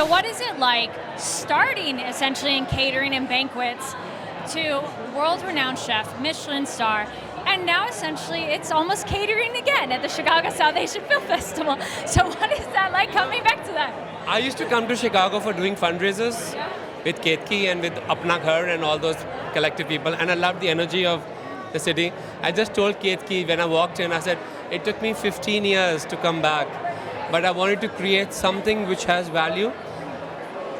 So what is it like starting essentially in catering and banquets to world-renowned chef, Michelin star, and now essentially it's almost catering again at the Chicago South Asian Film Festival. So what is that like coming back to that? I used to come to Chicago for doing fundraisers with Ketki and with Apna Ghar and all those collective people, and I loved the energy of the city. I just told Ketki when I walked in, I said, it took me 15 years to come back, but I wanted to create something which has value.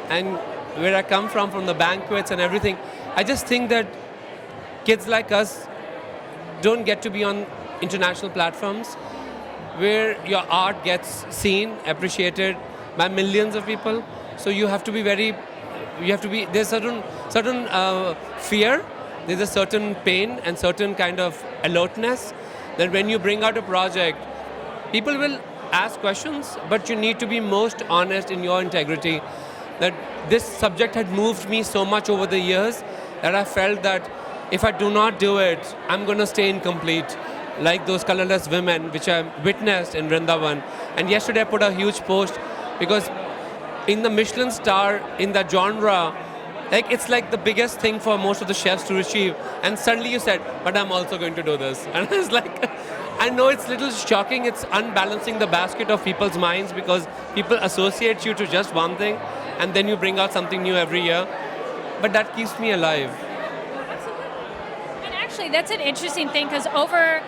And where I come from the banquets and everything, I just think that kids like us don't get to be on international platforms where your art gets seen, appreciated by millions of people. So you have to be there's certain fear, there's a certain pain and certain kind of alertness that when you bring out a project, people will ask questions, but you need to be most honest in your integrity. That this subject had moved me so much over the years that I felt that if I do not do it, I'm going to stay incomplete, like those colorless women which I witnessed in Vrindavan. And yesterday I put a huge post because in the Michelin star, in that genre, like it's like the biggest thing for most of the chefs to achieve. And suddenly you said, but I'm also going to do this. And I was like, I know it's a little shocking, it's unbalancing the basket of people's minds because people associate you to just one thing and then you bring out something new every year. But that keeps me alive. And actually, that's an interesting thing because over,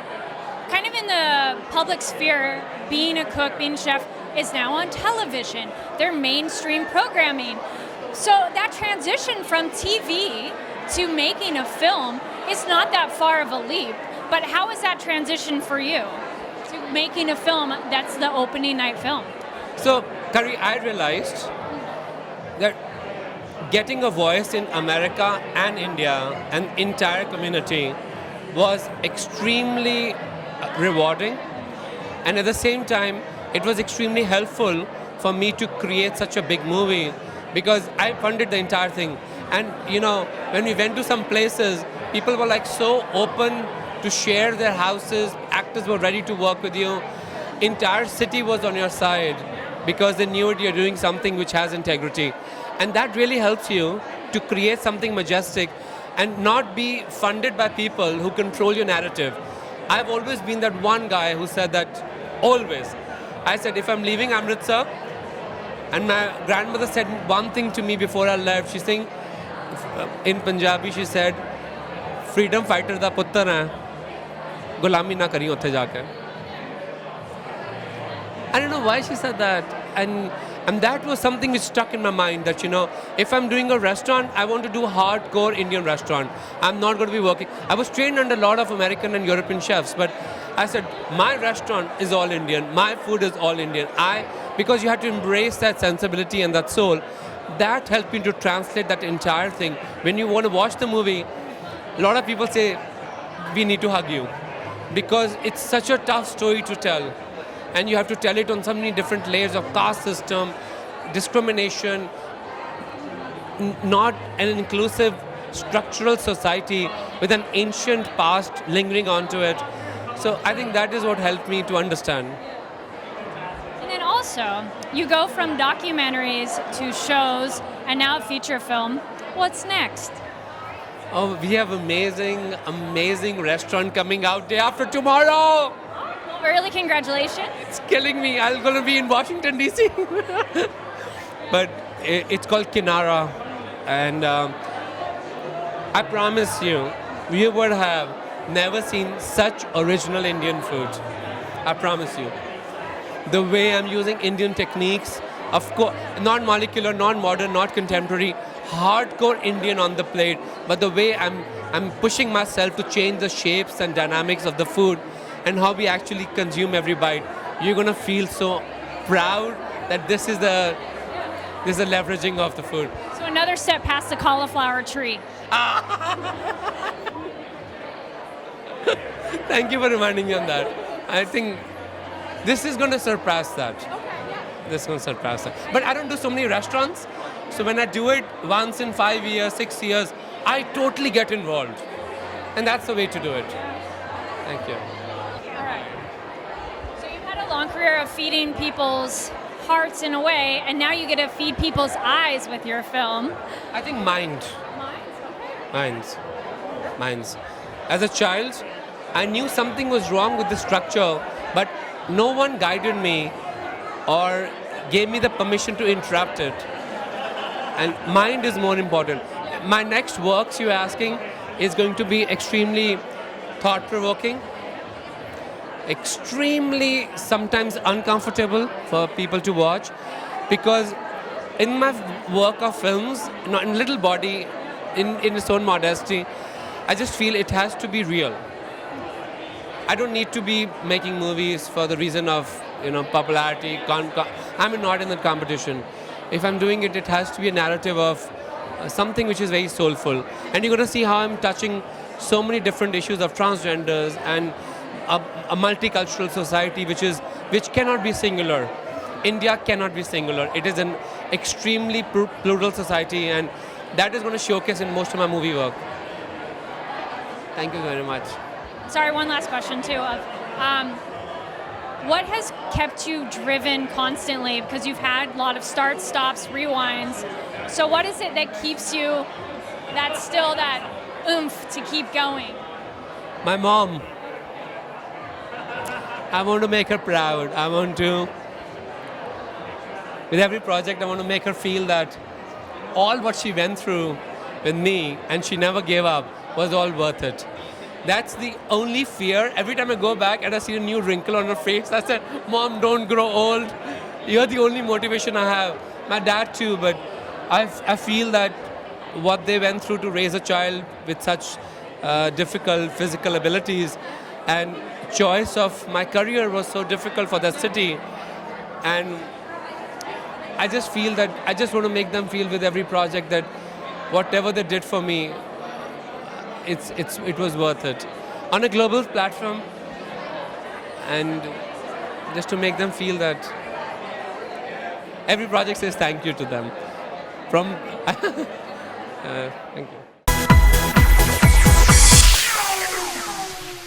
kind of in the public sphere, being a cook, being a chef is now on television. They're mainstream programming. So that transition from TV to making a film is not that far of a leap. But how is that transition for you to making a film that's the opening night film? So, Kari, I realized that getting a voice in America and India, an entire community, was extremely rewarding. And at the same time, it was extremely helpful for me to create such a big movie because I funded the entire thing. And, you know, when we went to some places, people were like so open to share their houses, actors were ready to work with you. Entire city was on your side because they knew you're doing something which has integrity. And that really helps you to create something majestic and not be funded by people who control your narrative. I've always been that one guy who said that, always. I said, if I'm leaving Amritsar, and my grandmother said one thing to me before I left, she's saying, in Punjabi, she said, freedom fighter da puttar hai, gulami na kari utthe jaake. I don't know why she said that. And that was something which stuck in my mind that, you know, if I'm doing a restaurant, I want to do hardcore Indian restaurant. I'm not going to be working. I was trained under a lot of American and European chefs, but I said, my restaurant is all Indian. My food is all Indian. Because you have to embrace that sensibility and that soul, that helped me to translate that entire thing. When you want to watch the movie, a lot of people say, we need to hug you. Because it's such a tough story to tell. And you have to tell it on so many different layers of caste system, discrimination, not an inclusive structural society with an ancient past lingering onto it. So I think that is what helped me to understand. And then also, you go from documentaries to shows and now a feature film. What's next? Oh, we have amazing, amazing restaurant coming out day after tomorrow. Early congratulations. It's killing me. I'm going to be in Washington, D.C. But it's called Kinara. And I promise you, you would have never seen such original Indian food. I promise you. The way I'm using Indian techniques, of course, non-molecular, non-modern, not contemporary, hardcore Indian on the plate, but the way I'm pushing myself to change the shapes and dynamics of the food and how we actually consume every bite, you're going to feel so proud that this is the leveraging of the food. So another step past the cauliflower tree. Thank you for reminding me on that. I think this is going to surpass that. Okay, yeah. This is going to surpass that. But I don't do so many restaurants, so when I do it once in 5 years, 6 years, I totally get involved. And that's the way to do it. Thank you. All right. So you've had a long career of feeding people's hearts in a way, and now you get to feed people's eyes with your film. I think minds. As a child, I knew something was wrong with the structure, but no one guided me or gave me the permission to interrupt it. And mind is more important. My next works, you're asking, is going to be extremely thought-provoking, extremely sometimes uncomfortable for people to watch, because in my work of films, not in little body, in its own modesty, I just feel it has to be real. I don't need to be making movies for the reason of popularity. I'm not in that competition. If I'm doing it, it has to be a narrative of something which is very soulful. And you're going to see how I'm touching so many different issues of transgenders and a multicultural society which cannot be singular. India cannot be singular. It is an extremely plural society, and that is going to showcase in most of my movie work. Thank you very much. Sorry, one last question too. What has kept you driven constantly? Because you've had a lot of starts, stops, rewinds. So what is it that keeps you that oomph to keep going? My mom. I want to make her proud. With every project, I want to make her feel that all what she went through with me, and she never gave up, was all worth it. That's the only fear. Every time I go back and I see a new wrinkle on her face, I said, Mom, don't grow old. You're the only motivation I have. My dad too, but I feel that what they went through to raise a child with such difficult physical abilities, and choice of my career was so difficult for the city. And I just feel that I just want to make them feel with every project that whatever they did for me, it was worth it. On a global platform, and just to make them feel that every project says thank you to them. Thank you.